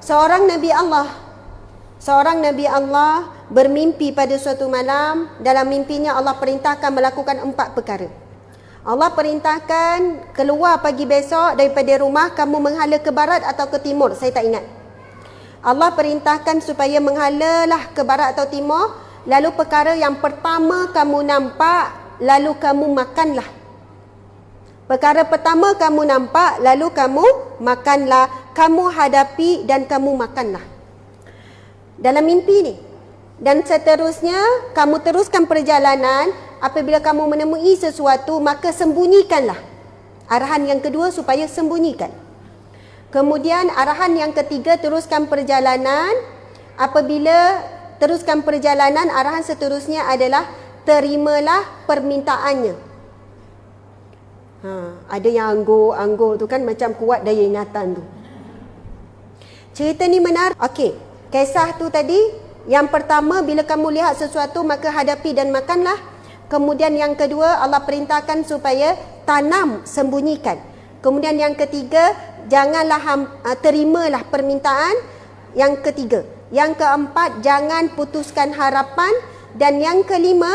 Seorang Nabi Allah bermimpi pada suatu malam. Dalam mimpinya Allah perintahkan melakukan 4 perkara. Allah perintahkan keluar pagi besok daripada rumah, kamu menghala ke barat atau ke timur, saya tak ingat. Allah perintahkan supaya menghalalah ke barat atau timur. Lalu perkara yang pertama kamu nampak, lalu kamu makanlah. Perkara pertama kamu nampak, lalu kamu makanlah. Kamu hadapi dan kamu makanlah. Dalam mimpi ni. Dan seterusnya, kamu teruskan perjalanan. Apabila kamu menemui sesuatu, maka sembunyikanlah. Arahan yang kedua supaya sembunyikan. Kemudian arahan yang ketiga, teruskan perjalanan. Apabila teruskan perjalanan, arahan seterusnya adalah terimalah permintaannya. Ada yang anggur tu kan macam kuat daya ingatan tu. Cerita ni menarik. Okey, kisah tu tadi, yang pertama bila kamu lihat sesuatu maka hadapi dan makanlah. Kemudian yang kedua, Allah perintahkan supaya tanam, sembunyikan. Kemudian yang ketiga, janganlah terimalah permintaan. Yang ketiga. Yang keempat, jangan putuskan harapan. Dan yang kelima,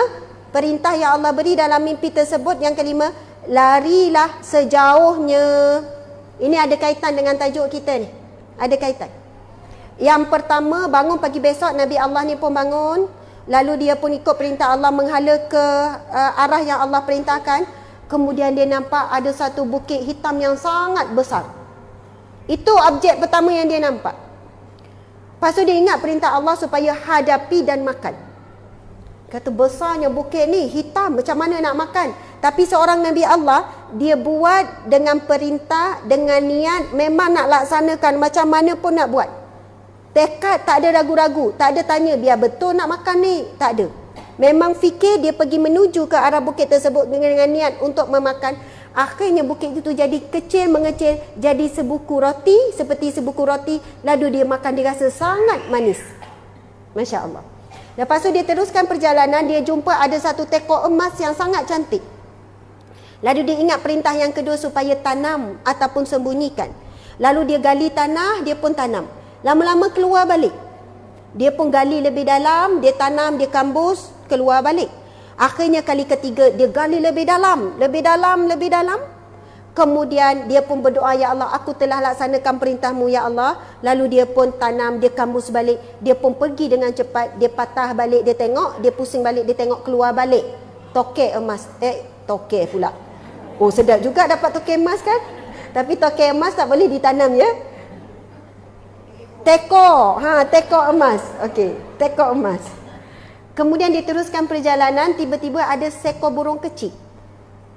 perintah yang Allah beri dalam mimpi tersebut, yang kelima, larilah sejauhnya. Ini ada kaitan dengan tajuk kita ni. Ada kaitan. Yang pertama, bangun pagi besok, Nabi Allah ni pun bangun. Lalu dia pun ikut perintah Allah menghala ke arah yang Allah perintahkan. Kemudian dia nampak ada satu bukit hitam yang sangat besar. Itu objek pertama yang dia nampak. Lepas tu dia ingat perintah Allah supaya hadapi dan makan. Kata besarnya bukit ni, hitam, macam mana nak makan? Tapi seorang Nabi Allah, dia buat dengan perintah, dengan niat, memang nak laksanakan, macam mana pun nak buat. Tekad, tak ada ragu-ragu, tak ada tanya biar betul nak makan ni, tak ada. Memang fikir, dia pergi menuju ke arah bukit tersebut dengan niat untuk memakan. Akhirnya bukit itu jadi kecil mengecil, jadi sebuku roti, seperti sebuku roti. Lalu dia makan, dia rasa sangat manis. Masya Allah. Lepas tu dia teruskan perjalanan, dia jumpa ada satu tekok emas yang sangat cantik. Lalu dia ingat perintah yang kedua supaya tanam ataupun sembunyikan. Lalu dia gali tanah, dia pun tanam. Lama-lama keluar balik. Dia pun gali lebih dalam, dia tanam, dia kambus, keluar balik. Akhirnya kali ketiga, dia gali lebih dalam, lebih dalam, lebih dalam. Kemudian dia pun berdoa, ya Allah, aku telah laksanakan perintahmu, ya Allah. Lalu dia pun tanam, dia kambus balik. Dia pun pergi dengan cepat, dia patah balik, dia tengok, dia pusing balik, dia tengok, keluar balik. Tokek emas, tokek pula. Oh, sedap juga dapat tokek emas kan? Tapi tokek emas tak boleh ditanam ya. Tekok emas. Okey, tekok emas. Kemudian diteruskan perjalanan, tiba-tiba ada seekor burung kecil.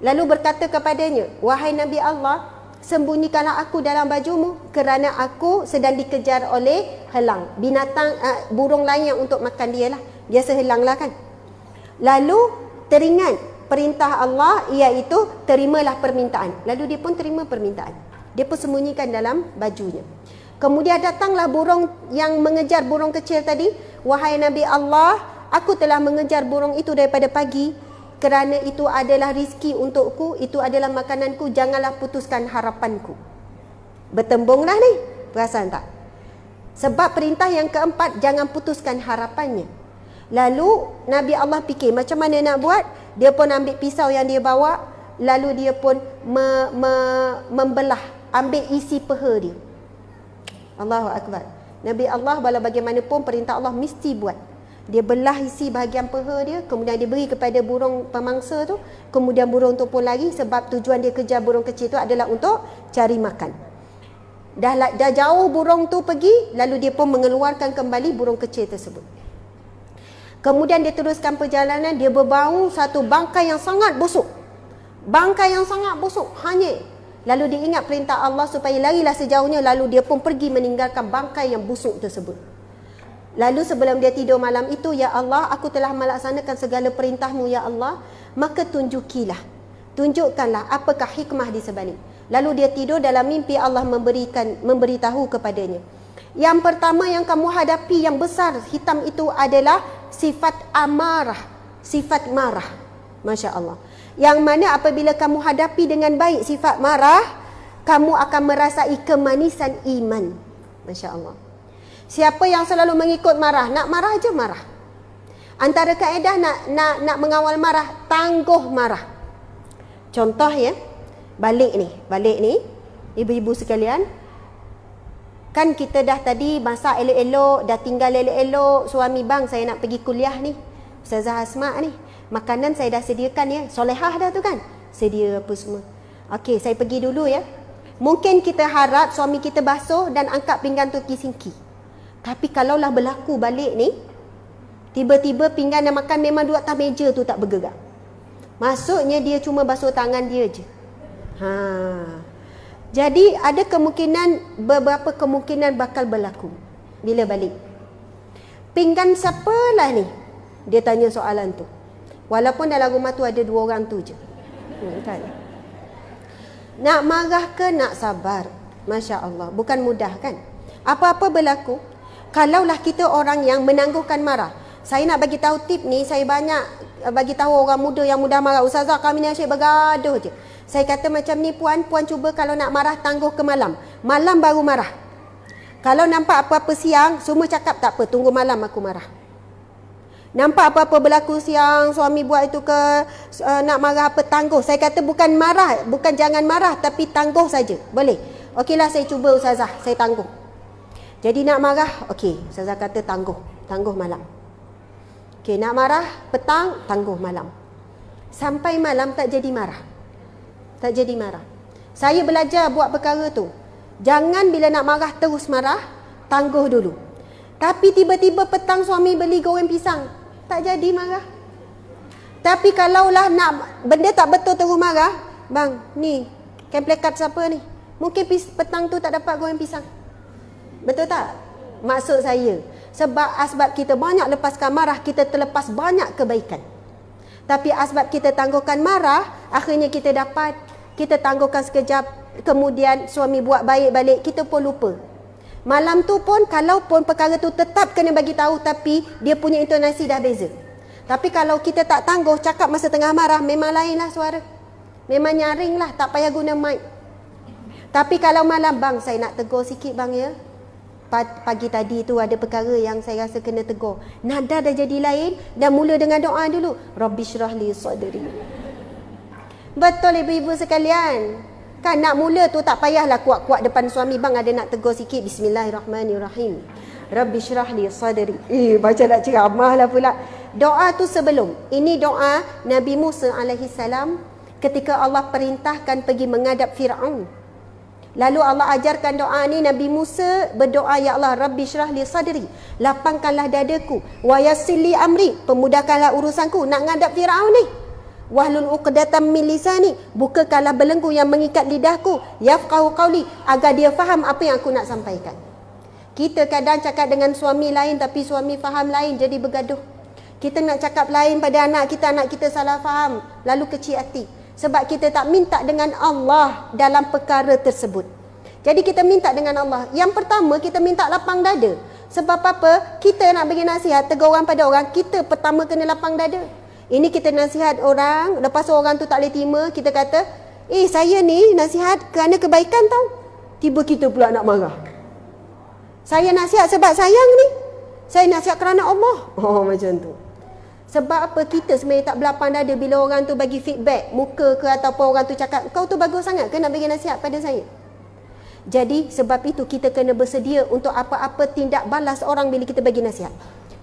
Lalu berkata kepadanya, wahai Nabi Allah, sembunyikanlah aku dalam bajumu kerana aku sedang dikejar oleh helang. Binatang, burung lain yang untuk makan dia lah. Biasa helang lah kan. Lalu teringat perintah Allah, iaitu terimalah permintaan. Lalu dia pun terima permintaan. Dia pun sembunyikan dalam bajunya. Kemudian datanglah burung yang mengejar burung kecil tadi. Wahai Nabi Allah, aku telah mengejar burung itu daripada pagi. Kerana itu adalah rizki untukku, itu adalah makananku, janganlah putuskan harapanku. Bertembunglah ni, perasan tak? Sebab perintah yang keempat, jangan putuskan harapannya. Lalu Nabi Allah fikir macam mana nak buat. Dia pun ambil pisau yang dia bawa. Lalu dia pun membelah, ambil isi peha dia. Allahu Akbar. Nabi Allah walau bagaimanapun perintah Allah mesti buat. Dia belah isi bahagian peha dia, kemudian dia beri kepada burung pemangsa tu. Kemudian burung tu pun lari, sebab tujuan dia kejar burung kecil tu adalah untuk cari makan. Dah jauh burung tu pergi, lalu dia pun mengeluarkan kembali burung kecil tersebut. Kemudian dia teruskan perjalanan, dia berbau satu bangkai yang sangat busuk. Bangkai yang sangat busuk, hanyir. Lalu dia ingat perintah Allah supaya larilah sejauhnya, lalu dia pun pergi meninggalkan bangkai yang busuk tersebut. Lalu sebelum dia tidur malam itu, ya Allah, aku telah melaksanakan segala perintahmu, ya Allah. Maka tunjukkanlah apakah hikmah di sebalik. Lalu dia tidur, dalam mimpi Allah memberitahu kepadanya. Yang pertama yang kamu hadapi yang besar hitam itu adalah sifat amarah, sifat marah. Masya Allah. Yang mana apabila kamu hadapi dengan baik sifat marah, kamu akan merasai kemanisan iman. Masya Allah. Siapa yang selalu mengikut marah, nak marah je marah. Antara kaedah nak mengawal marah, tangguh marah. Contoh ya, balik ni, ibu-ibu sekalian, kan kita dah tadi masak elok-elok, dah tinggal elok-elok, suami bang saya nak pergi kuliah ni, Ustazah Asma ni, makanan saya dah sediakan ya, solehah dah tu kan, sedia apa semua. Okey, saya pergi dulu ya. Mungkin kita harap suami kita basuh dan angkat pinggan tu pergi sinki. Tapi kalaulah berlaku balik ni, tiba-tiba pinggan dan makan memang duduk atas meja tu tak bergerak. Maksudnya dia cuma basuh tangan dia je. Jadi ada beberapa kemungkinan bakal berlaku bila balik. Pinggan siapalah ni? Dia tanya soalan tu. Walaupun dalam rumah tu ada 2 orang tu je. Kan? Nak marah ke nak sabar? Masya Allah, bukan mudah kan? Apa-apa berlaku, kalaulah kita orang yang menangguhkan marah. Saya nak bagi tahu tip ni, saya banyak bagi tahu orang muda yang mudah marah. Ustazah, kami ni asyik bergaduh je. Saya kata macam ni puan cuba kalau nak marah tangguh ke malam. Malam baru marah. Kalau nampak apa-apa siang, semua cakap tak apa, tunggu malam aku marah. Nampak apa-apa berlaku siang, suami buat itu ke, nak marah apa, tangguh. Saya kata bukan marah, bukan jangan marah, tapi tangguh saja. Boleh? Okeylah saya cuba Ustazah, saya tangguh. Jadi nak marah, okey, Ustazah kata tangguh malam. Okey, nak marah petang, tangguh malam. Sampai malam tak jadi marah. Tak jadi marah. Saya belajar buat perkara tu. Jangan bila nak marah terus marah, tangguh dulu. Tapi tiba-tiba petang suami beli goreng pisang, tak jadi marah. Tapi kalaulah nak benda tak betul terus marah, bang, ni kan plekat siapa ni? Mungkin petang tu tak dapat goreng pisang. Betul tak? Maksud saya, asbab kita banyak lepaskan marah, kita terlepas banyak kebaikan. Tapi asbab kita tangguhkan marah, akhirnya kita tangguhkan sekejap, kemudian suami buat baik balik, kita pun lupa. Malam tu pun, kalaupun perkara tu tetap kena bagi tahu, tapi dia punya intonasi dah beza. Tapi kalau kita tak tangguh, cakap masa tengah marah, memang lainlah suara. Memang nyaring lah, tak payah guna mic. Tapi kalau malam, bang saya nak tegur sikit bang ya. Pagi tadi tu ada perkara yang saya rasa kena tegur. Nada dah jadi lain, dan mula dengan doa dulu. Rabbi syrahli sadri. Betul ibu-ibu sekalian. Kan nak mula tu tak payahlah kuat-kuat depan suami, bang ada nak tegur sikit. Bismillahirrahmanirrahim. Rabbi syrahli sadri. Baca nak ceramah lah pula. Doa tu sebelum. Ini doa Nabi Musa alaihissalam ketika Allah perintahkan pergi menghadap Fir'aun. Lalu Allah ajarkan doa ni, Nabi Musa berdoa, ya Allah, Rabbi syrahli sadri, lapangkanlah dadaku, wa yassirli amri, pemudahkanlah urusanku nak ngadap Firaun ni. Wahlul uqdatam min lisani, bukakanlah belenggu yang mengikat lidahku, yafqahu qawli, agar dia faham apa yang aku nak sampaikan. Kita kadang cakap dengan suami lain tapi suami faham lain, jadi bergaduh. Kita nak cakap lain pada anak kita salah faham, lalu kecil hati. Sebab kita tak minta dengan Allah dalam perkara tersebut. Jadi kita minta dengan Allah. Yang pertama, kita minta lapang dada. Sebab apa? Kita nak bagi nasihat, tegur orang pada orang, kita pertama kena lapang dada. Ini kita nasihat orang, lepas orang tu tak boleh terima, kita kata, saya ni nasihat kerana kebaikan tau. Tiba kita pula nak marah. Saya nasihat sebab sayang ni. Saya nasihat kerana Allah. Macam tu. Sebab apa? Kita sebenarnya tak berlapang dada bila orang tu bagi feedback, muka ke ataupun orang tu cakap, kau tu bagus sangat ke nak bagi nasihat pada saya. Jadi sebab itu kita kena bersedia untuk apa-apa tindak balas orang bila kita bagi nasihat.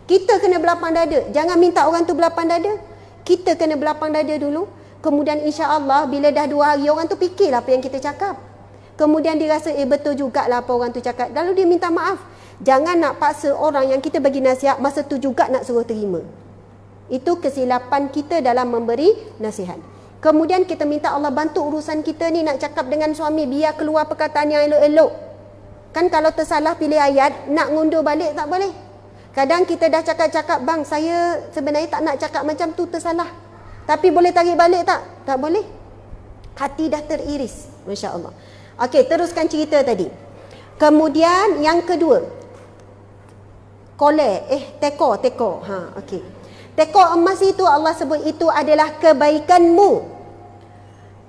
Kita kena berlapang dada. Jangan minta orang tu berlapang dada. Kita kena berlapang dada dulu. Kemudian insya-Allah bila dah 2 hari orang tu fikirlah apa yang kita cakap. Kemudian dia rasa betul jugalah apa orang tu cakap. Lalu dia minta maaf. Jangan nak paksa orang yang kita bagi nasihat masa tu juga nak suruh terima. Itu kesilapan kita dalam memberi nasihat. Kemudian kita minta Allah bantu urusan kita ni, nak cakap dengan suami biar keluar perkataan yang elok-elok. Kan kalau tersalah pilih ayat, nak ngundur balik tak boleh. Kadang kita dah cakap-cakap, bang saya sebenarnya tak nak cakap macam tu, tersalah. Tapi boleh tarik balik tak? Tak boleh. Hati dah teriris. Masya Allah. Okey, teruskan cerita tadi. Kemudian yang kedua. Teko. Okey. Tekor emas itu Allah sebut itu adalah kebaikanmu.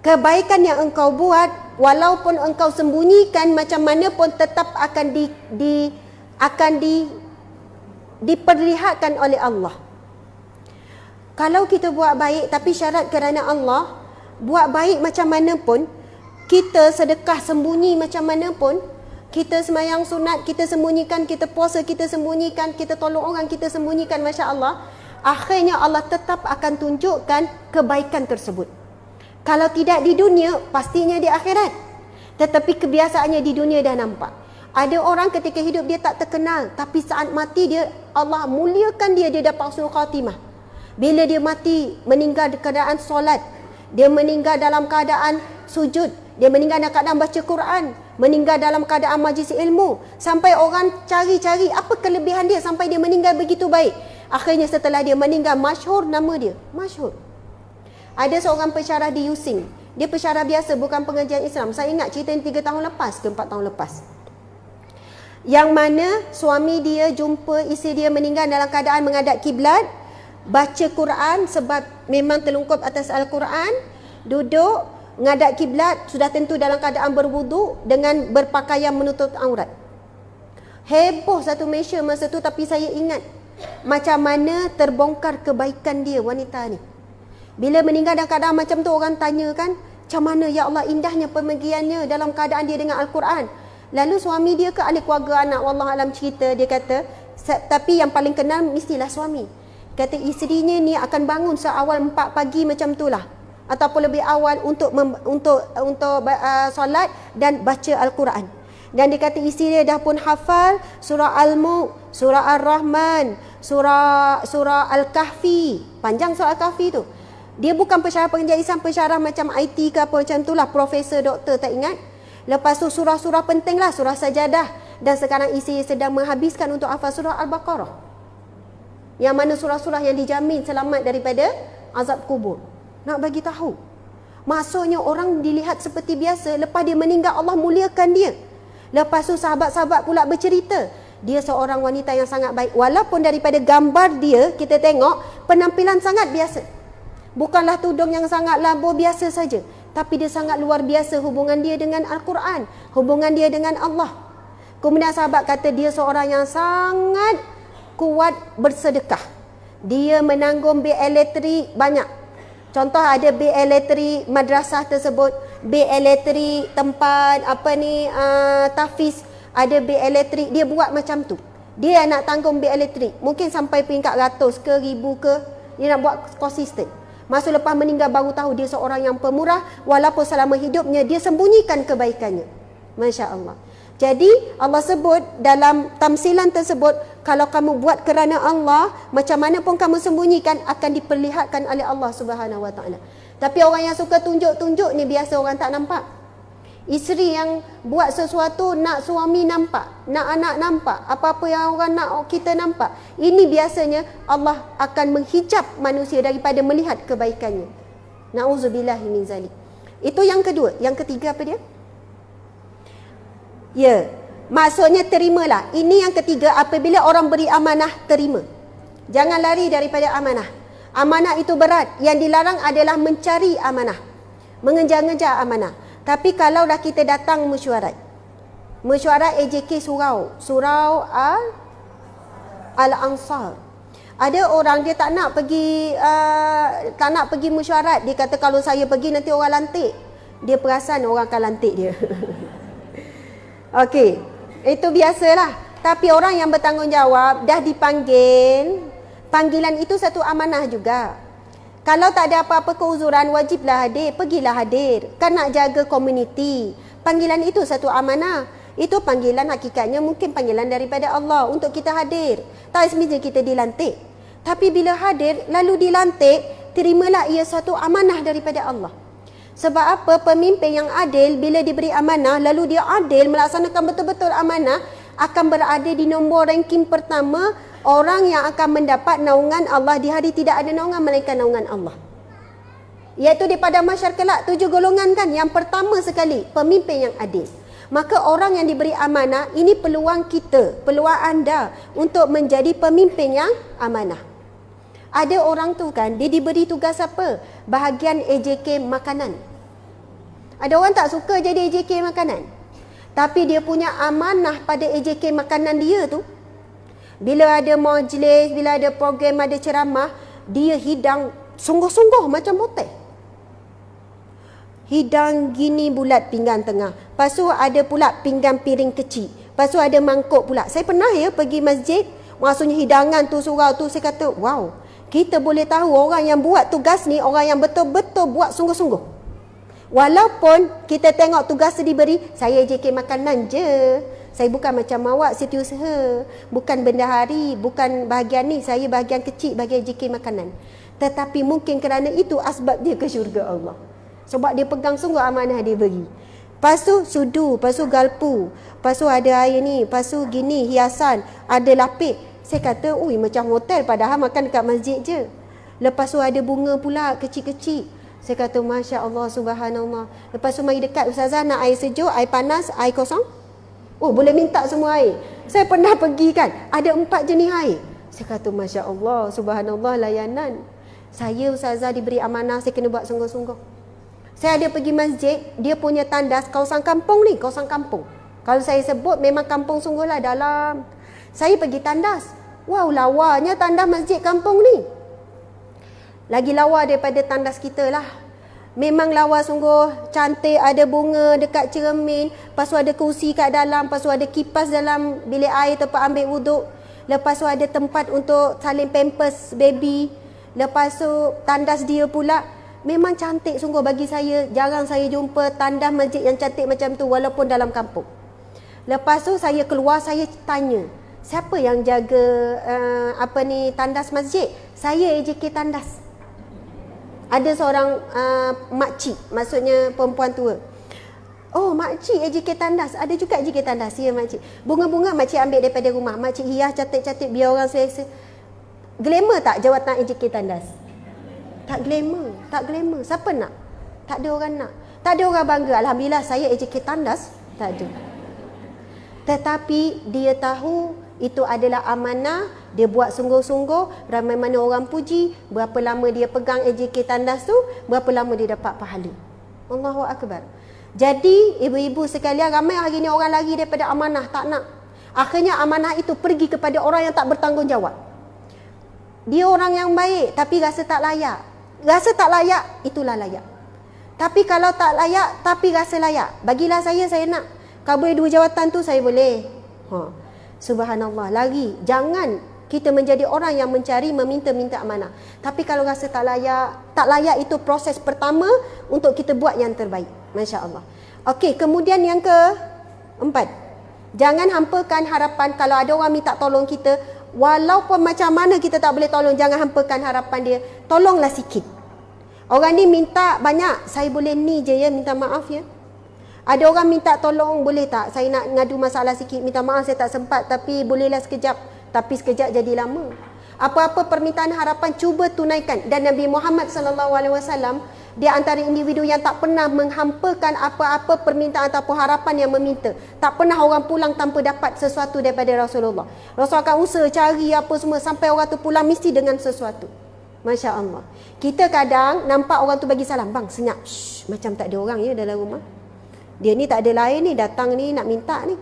Kebaikan yang engkau buat, walaupun engkau sembunyikan macam mana pun tetap akan akan diperlihatkan oleh Allah. Kalau kita buat baik tapi syarat kerana Allah, buat baik macam mana pun, kita sedekah sembunyi macam mana pun, kita sembahyang sunat kita sembunyikan, kita puasa kita sembunyikan, kita tolong orang kita sembunyikan, Masya Allah, akhirnya Allah tetap akan tunjukkan kebaikan tersebut. Kalau tidak di dunia, pastinya di akhirat. Tetapi kebiasaannya di dunia dah nampak. Ada orang ketika hidup dia tak terkenal, tapi saat mati dia, Allah muliakan dia, dia dapat husnul khatimah. Bila dia mati, meninggal dalam keadaan solat, dia meninggal dalam keadaan sujud, dia meninggal dalam keadaan baca Quran, meninggal dalam keadaan majlis ilmu, sampai orang cari-cari apa kelebihan dia sampai dia meninggal begitu baik. Akhirnya setelah dia meninggal, masyhur nama dia, masyhur. Ada seorang pensyarah di Yusing, dia pensyarah biasa, bukan pengajian Islam. Saya ingat cerita ni 3 tahun lepas ke 4 tahun lepas, yang mana suami dia jumpa isteri dia meninggal dalam keadaan menghadap kiblat, baca Quran sebab memang terlungkup atas Al-Quran, duduk menghadap kiblat, sudah tentu dalam keadaan berwuduk dengan berpakaian menutup aurat. Heboh satu Malaysia masa tu, tapi saya ingat macam mana terbongkar kebaikan dia, wanita ni. Bila meninggal dalam keadaan macam tu, orang tanya kan, macam mana ya Allah indahnya pemergiannya dalam keadaan dia dengan Al-Quran. Lalu suami dia ke ahli keluarga anak, wallahualam cerita, dia kata, tapi yang paling kenal mestilah suami. Kata isterinya ni akan bangun seawal 4 pagi macam tu lah, ataupun lebih awal untuk solat dan baca Al-Quran. Dan dia kata isteri dia dah pun hafal surah Al-Mulk, surah Ar-Rahman, surah Al-Kahfi. Panjang surah Al-Kahfi tu. Dia bukan pensyarah pengajian Islam, pensyarah macam IT ke apa macam tu lah, profesor, doktor, tak ingat. Lepas tu surah-surah penting lah, surah Sajadah. Dan sekarang isteri sedang menghabiskan untuk hafal surah Al-Baqarah, yang mana surah-surah yang dijamin selamat daripada azab kubur. Nak bagi tahu, maksudnya orang dilihat seperti biasa, lepas dia meninggal Allah muliakan dia. Lepas tu sahabat-sahabat pula bercerita, dia seorang wanita yang sangat baik. Walaupun daripada gambar dia kita tengok penampilan sangat biasa, bukanlah tudung yang sangat labuh, biasa saja, tapi dia sangat luar biasa hubungan dia dengan Al-Quran, hubungan dia dengan Allah. Kemudian sahabat kata dia seorang yang sangat kuat bersedekah. Dia menanggung bil elektrik banyak. Contoh ada bil elektrik madrasah tersebut, bil elektrik tempat tahfiz, ada bil elektrik, dia buat macam tu. Dia nak tanggung bil elektrik, mungkin sampai peringkat ratus ke ribu ke, dia nak buat konsisten. Masa lepas meninggal baru tahu dia seorang yang pemurah, walaupun selama hidupnya dia sembunyikan kebaikannya. Masya Allah. Jadi Allah sebut dalam tamsilan tersebut, kalau kamu buat kerana Allah, macam mana pun kamu sembunyikan akan diperlihatkan oleh Allah Subhanahu Wa Taala. Tapi orang yang suka tunjuk-tunjuk ni biasa orang tak nampak. Isteri yang buat sesuatu nak suami nampak, nak anak nampak, apa-apa yang orang nak kita nampak. Ini biasanya Allah akan menghijab manusia daripada melihat kebaikannya. Nauzubillahi min zalik. Itu yang kedua. Yang ketiga apa dia? Ya, maksudnya terimalah. Ini yang ketiga, apabila orang beri amanah, terima. Jangan lari daripada amanah. Amanah itu berat. Yang dilarang adalah mencari amanah, mengejar-ngejar amanah. Tapi kalau dah kita datang mesyuarat AJK surau Al-Ansar, ada orang dia tak nak pergi mesyuarat. Dia kata kalau saya pergi nanti orang lantik. Dia perasan orang akan lantik dia. Okey, itu biasalah. Tapi orang yang bertanggungjawab dah dipanggil, panggilan itu satu amanah juga. Kalau tak ada apa-apa keuzuran, wajiblah hadir, pergilah hadir. Kan nak jaga komuniti. Panggilan itu satu amanah. Itu panggilan hakikatnya mungkin panggilan daripada Allah untuk kita hadir. Tak semestinya kita dilantik. Tapi bila hadir lalu dilantik, terimalah ia satu amanah daripada Allah. Sebab apa? Pemimpin yang adil bila diberi amanah lalu dia adil melaksanakan betul-betul amanah, akan berada di nombor ranking pertama orang yang akan mendapat naungan Allah di hari tidak ada naungan melainkan naungan Allah. Iaitu di padang mahsyar kelak 7 golongan kan. Yang pertama sekali pemimpin yang adil. Maka orang yang diberi amanah, ini peluang kita, peluang anda untuk menjadi pemimpin yang amanah. Ada orang tu kan, dia diberi tugas apa? Bahagian AJK makanan. Ada orang tak suka jadi AJK makanan. Tapi dia punya amanah pada AJK makanan dia tu, bila ada majlis, bila ada program, ada ceramah, dia hidang sungguh-sungguh macam hotel. Hidang gini bulat pinggan tengah. Lepas tu ada pula pinggan piring kecil. Lepas tu ada mangkuk pula. Saya pernah pergi masjid, maksudnya hidangan tu, surau tu, saya kata, wow, kita boleh tahu orang yang buat tugas ni, orang yang betul-betul buat sungguh-sungguh. Walaupun kita tengok tugas diberi, saya JK makanan je. Saya bukan macam awak setiausaha. Bukan bendahari, bukan bahagian ni. Saya bahagian kecil, bahagian JK makanan. Tetapi mungkin kerana itu asbab dia ke syurga Allah. Sebab dia pegang sungguh amanah dia beri. Lepas tu sudu, lepas tu galpu, lepas tu ada air ni, lepas tu gini, hiasan, ada lapik. Saya kata, ui macam hotel padahal makan dekat masjid je. Lepas tu ada bunga pula, kecil-kecil. Saya kata, Masya Allah, Subhanallah. Lepas tu mari dekat, Ustazah nak air sejuk, air panas, air kosong. Oh, boleh minta semua air. Saya pernah pergi kan, ada 4 jenis air. Saya kata, Masya Allah, Subhanallah, layanan. Saya, Ustazah, diberi amanah, saya kena buat sungguh-sungguh. Saya ada pergi masjid, dia punya tandas, kawasan kampung ni, kawasan kampung. Kalau saya sebut, memang kampung sungguh lah dalam. Saya pergi tandas. Wow, lawanya tandas masjid kampung ni. Lagi lawa daripada tandas kita lah. Memang lawa sungguh cantik, ada bunga dekat cermin, lepas tu ada kerusi kat dalam, lepas tu ada kipas dalam bilik air tempat ambil wuduk, lepas tu ada tempat untuk salin pampers baby, lepas tu tandas dia pula memang cantik sungguh bagi saya. Jarang saya jumpa tandas masjid yang cantik macam tu walaupun dalam kampung. Lepas tu saya keluar, saya tanya, siapa yang jaga tandas masjid? Saya AJK tandas. Ada seorang makcik, maksudnya perempuan tua. Oh, makcik AJK tandas. Ada juga AJK tandas. Ya, makcik. Bunga-bunga makcik ambil daripada rumah. Makcik hias cantik-cantik biar orang selesa. Glamour tak jawatan AJK tandas? Tak glamour. Tak glamour. Siapa nak? Tak ada orang nak. Tak ada orang bangga. Alhamdulillah saya AJK tandas. Tak ada. Tetapi dia tahu itu adalah amanah, dia buat sungguh-sungguh, ramai mana orang puji, berapa lama dia pegang AJK tandas tu, berapa lama dia dapat pahala. Allahu Akbar. Jadi, ibu-ibu sekalian, ramai hari ni orang lari daripada amanah, tak nak. Akhirnya amanah itu pergi kepada orang yang tak bertanggungjawab. Dia orang yang baik, tapi rasa tak layak. Rasa tak layak, itulah layak. Tapi kalau tak layak, tapi rasa layak, bagilah saya nak. Kalau boleh 2 jawatan tu, saya boleh. Subhanallah, lari. Jangan kita menjadi orang yang mencari, meminta-minta amanah. Tapi kalau rasa tak layak itu proses pertama untuk kita buat yang terbaik. Masya Allah. Okey, kemudian yang ke-4. Jangan hampakan harapan kalau ada orang minta tolong kita. Walaupun macam mana kita tak boleh tolong, jangan hampakan harapan dia. Tolonglah sikit. Orang ni minta banyak, saya boleh ni je ya, minta maaf ya. Ada orang minta tolong, boleh tak? Saya nak ngadu masalah sikit, minta maaf saya tak sempat, tapi bolehlah sekejap. Tapi sekejap jadi lama. Apa-apa permintaan harapan cuba tunaikan. Dan Nabi Muhammad SAW, dia antara individu yang tak pernah menghampakan apa-apa permintaan ataupun harapan yang meminta. Tak pernah orang pulang tanpa dapat sesuatu daripada Rasulullah. Rasul akan usaha cari apa semua sampai orang tu pulang mesti dengan sesuatu. Masya Allah. Kita kadang nampak orang tu bagi salam, bang senyap, shh, macam tak ada orang ya dalam rumah. Dia ni tak ada lain ni, datang ni nak minta ni.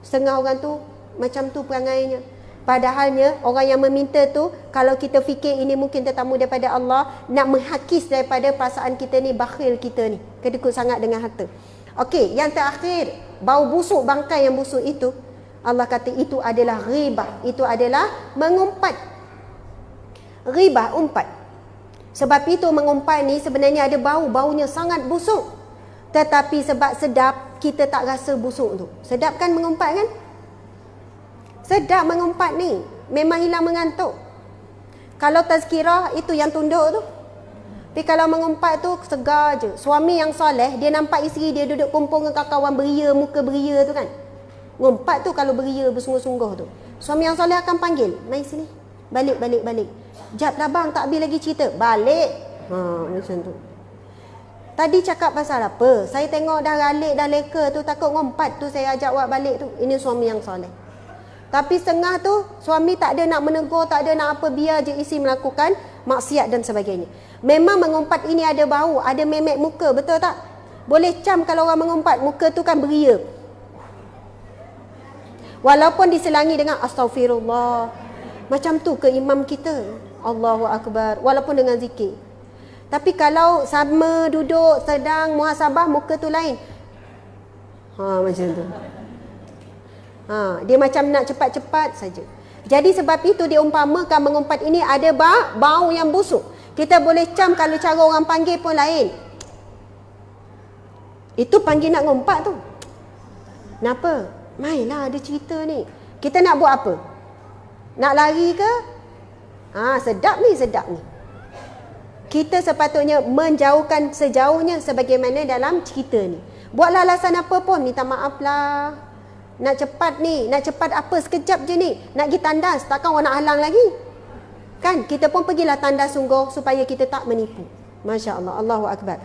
Setengah orang tu macam tu perangainya. Padahalnya orang yang meminta tu, kalau kita fikir ini mungkin tetamu daripada Allah, nak menghakis daripada perasaan kita ni, bakhil kita ni, kedekut sangat dengan harta. Okey, yang terakhir, bau busuk bangkai yang busuk itu, Allah kata itu adalah ghibah, itu adalah mengumpat. Ghibah, umpat. Sebab itu mengumpat ni sebenarnya ada bau, baunya sangat busuk. Tetapi sebab sedap, kita tak rasa busuk tu. Sedap kan mengumpat kan? Sedap mengumpat ni. Memang hilang mengantuk. Kalau tazkirah, itu yang tunduk tu. Tapi kalau mengumpat tu, segar je. Suami yang soleh, dia nampak isteri dia duduk kumpul dengan kawan beria, muka beria tu kan. Ngumpat tu kalau beria bersungguh-sungguh tu. Suami yang soleh akan panggil, mari sini. Balik. Jap lah bang, tak habis lagi cerita. Balik. Macam tu. Tadi cakap pasal apa? Saya tengok dah ralik, dah leka tu, takut ngumpat tu, saya ajak awak balik tu. Ini suami yang soleh. Tapi setengah tu, suami tak ada nak menegur, tak ada nak apa, biar je isteri melakukan maksiat dan sebagainya. Memang mengumpat ini ada bau, ada memek muka, betul tak? Boleh cam kalau orang mengumpat, muka tu kan beria. Walaupun diselangi dengan astaghfirullah. Macam tu ke imam kita? Allahu Akbar. Walaupun dengan zikir. Tapi kalau sama duduk sedang muhasabah, muka tu lain. Macam tu. Dia macam nak cepat-cepat saja. Jadi sebab itu diumpamakan mengumpat ini ada bau yang busuk. Kita boleh cam kalau cara orang panggil pun lain. Itu panggil nak ngumpat tu. Kenapa? Mainlah ada cerita ni. Kita nak buat apa? Nak lari ke? Sedap ni. Kita sepatutnya menjauhkan sejauhnya sebagaimana dalam cerita ni. Buatlah alasan apa pun, minta maaf lah. Nak cepat ni, nak cepat apa, sekejap je ni. Nak pergi tandas, takkan orang nak halang lagi. Kan, kita pun pergilah tandas sungguh supaya kita tak menipu. Masya Allah, Allahu Akbar.